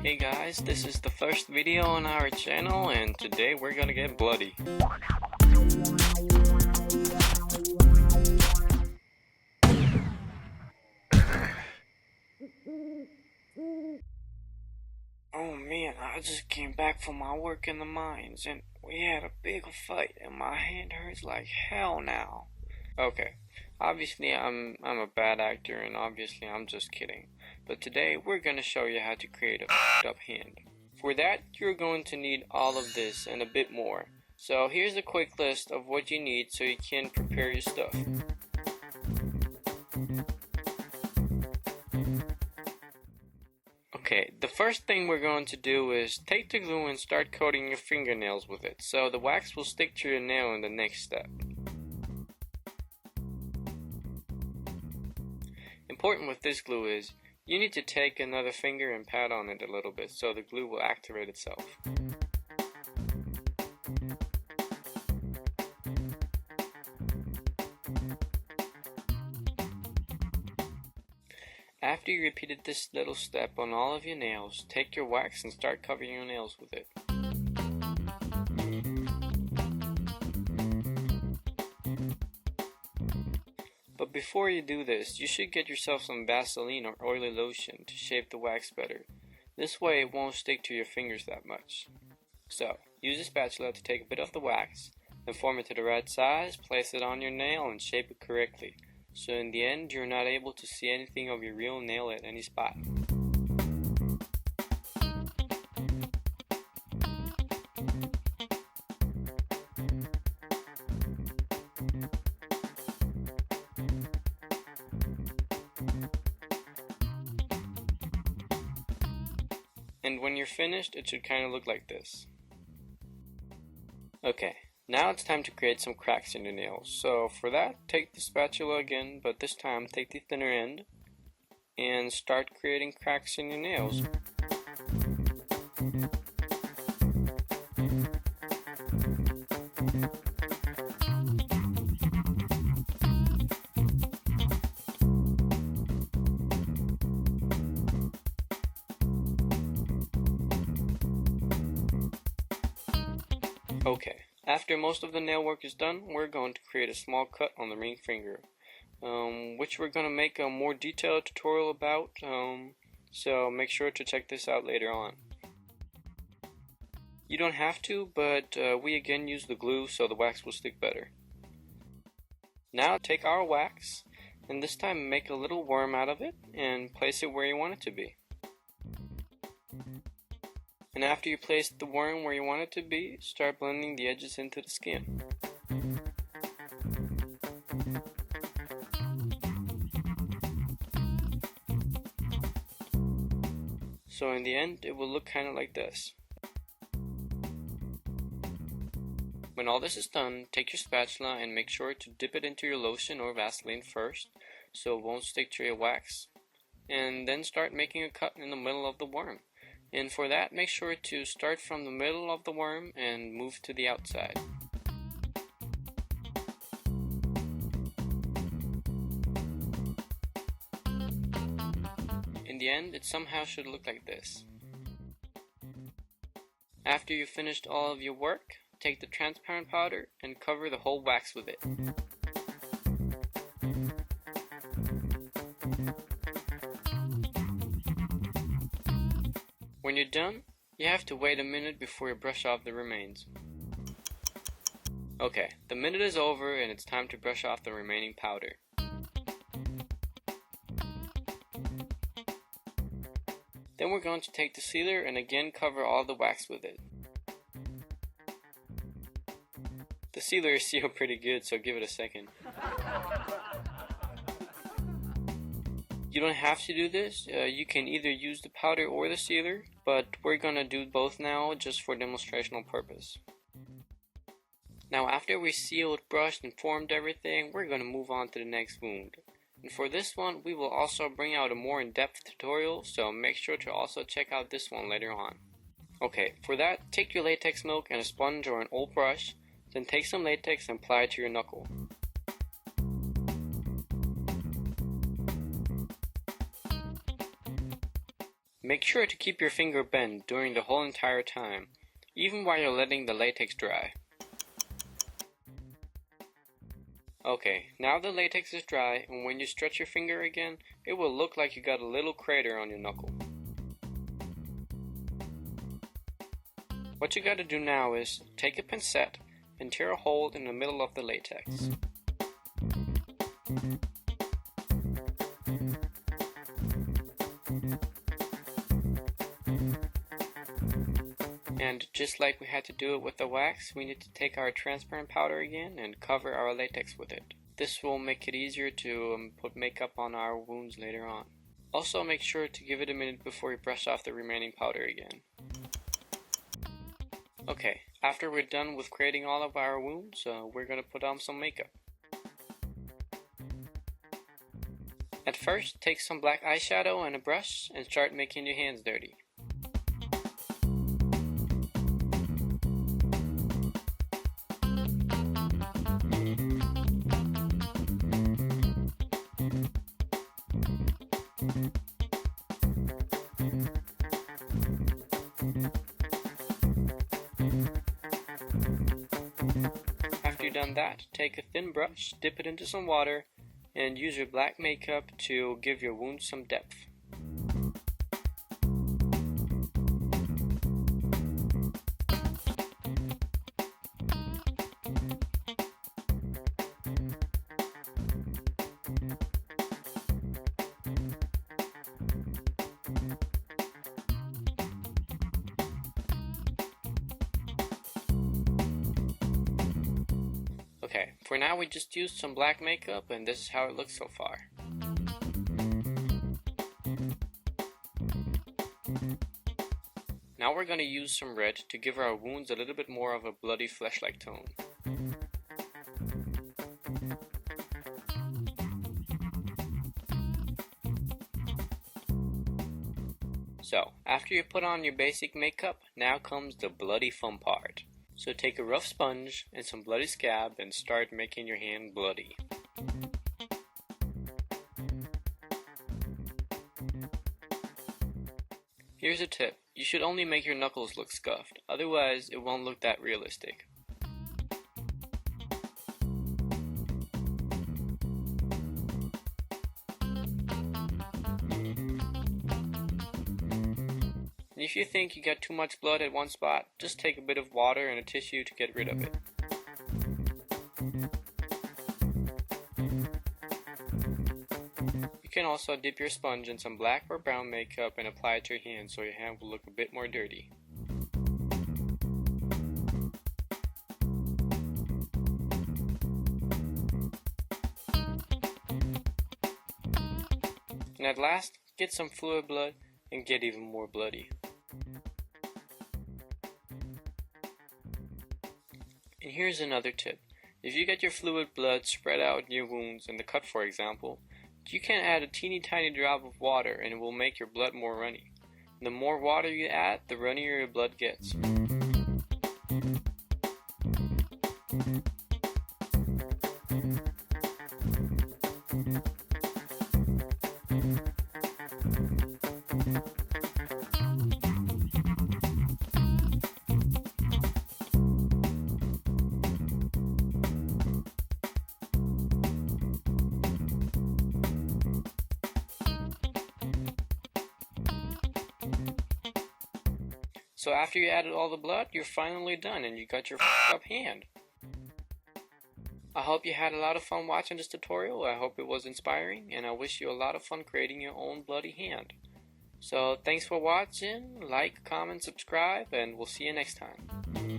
Hey guys, this is the first video on our channel and today we're gonna get bloody. Oh man, I just came back from my work in the mines and we had a big fight and my hand hurts like hell now. Okay, obviously I'm a bad actor and obviously I'm just kidding. But today we're gonna show you how to create a f***ed up hand. For that you're going to need all of this and a bit more. So here's a quick list of what you need so you can prepare your stuff. Okay, the first thing we're going to do is take the glue and start coating your fingernails with it, so the wax will stick to your nail in the next step. Important with this glue is, you need to take another finger and pat on it a little bit so the glue will activate itself. After you repeated this little step on all of your nails, take your wax and start covering your nails with it. But before you do this, you should get yourself some Vaseline or oily lotion to shape the wax better. This way it won't stick to your fingers that much. So, use a spatula to take a bit of the wax, then form it to the right size, place it on your nail and shape it correctly. So in the end, you're not able to see anything of your real nail at any spot. And when you're finished, it should kind of look like this. Okay. Now it's time to create some cracks in your nails. So for that, take the spatula again, but this time take the thinner end and start creating cracks in your nails. Okay. After most of the nail work is done, we're going to create a small cut on the ring finger, which we're going to make a more detailed tutorial about, so make sure to check this out later on. You don't have to, but we again use the glue so the wax will stick better. Now take our wax, and this time make a little worm out of it, and place it where you want it to be. And after you place the worm where you want it to be, start blending the edges into the skin. So in the end, it will look kind of like this. When all this is done, take your spatula and make sure to dip it into your lotion or Vaseline first, so it won't stick to your wax. And then start making a cut in the middle of the worm. And for that, make sure to start from the middle of the worm and move to the outside. In the end, it somehow should look like this. After you've finished all of your work, take the transparent powder and cover the whole wax with it. When you're done, you have to wait a minute before you brush off the remains. Okay, the minute is over and it's time to brush off the remaining powder. Then we're going to take the sealer and again cover all the wax with it. The sealer is sealed pretty good, so give it a second. You don't have to do this, you can either use the powder or the sealer, but we're gonna do both now just for demonstrational purpose. Now after we sealed, brushed, and formed everything, we're gonna move on to the next wound. And for this one, we will also bring out a more in-depth tutorial, so make sure to also check out this one later on. Okay, for that, take your latex milk and a sponge or an old brush, then take some latex and apply it to your knuckle. Make sure to keep your finger bent during the whole entire time, even while you're letting the latex dry. Okay, now the latex is dry, and when you stretch your finger again, it will look like you got a little crater on your knuckle. What you gotta do now is take a pincette and tear a hole in the middle of the latex. And just like we had to do it with the wax, we need to take our transparent powder again and cover our latex with it. This will make it easier to put makeup on our wounds later on. Also make sure to give it a minute before you brush off the remaining powder again. Okay, after we're done with creating all of our wounds, we're going to put on some makeup. At first, take some black eyeshadow and a brush and start making your hands dirty. After you've done that, take a thin brush, dip it into some water, and use your black makeup to give your wounds some depth. Okay, for now we just used some black makeup and this is how it looks so far. Now we're going to use some red to give our wounds a little bit more of a bloody flesh-like tone. So, after you put on your basic makeup, now comes the bloody fun part. So take a rough sponge and some bloody scab and start making your hand bloody. Here's a tip, you should only make your knuckles look scuffed, otherwise it won't look that realistic. And if you think you got too much blood at one spot, just take a bit of water and a tissue to get rid of it. You can also dip your sponge in some black or brown makeup and apply it to your hand so your hand will look a bit more dirty. And at last, get some fluid blood and get even more bloody. And here's another tip. If you get your fluid blood spread out in your wounds in the cut, for example, you can add a teeny tiny drop of water and it will make your blood more runny. The more water you add, the runnier your blood gets. So after you added all the blood, you're finally done and you got your up hand. I hope you had a lot of fun watching this tutorial. I hope it was inspiring and I wish you a lot of fun creating your own bloody hand. So thanks for watching, like, comment, subscribe, and we'll see you next time.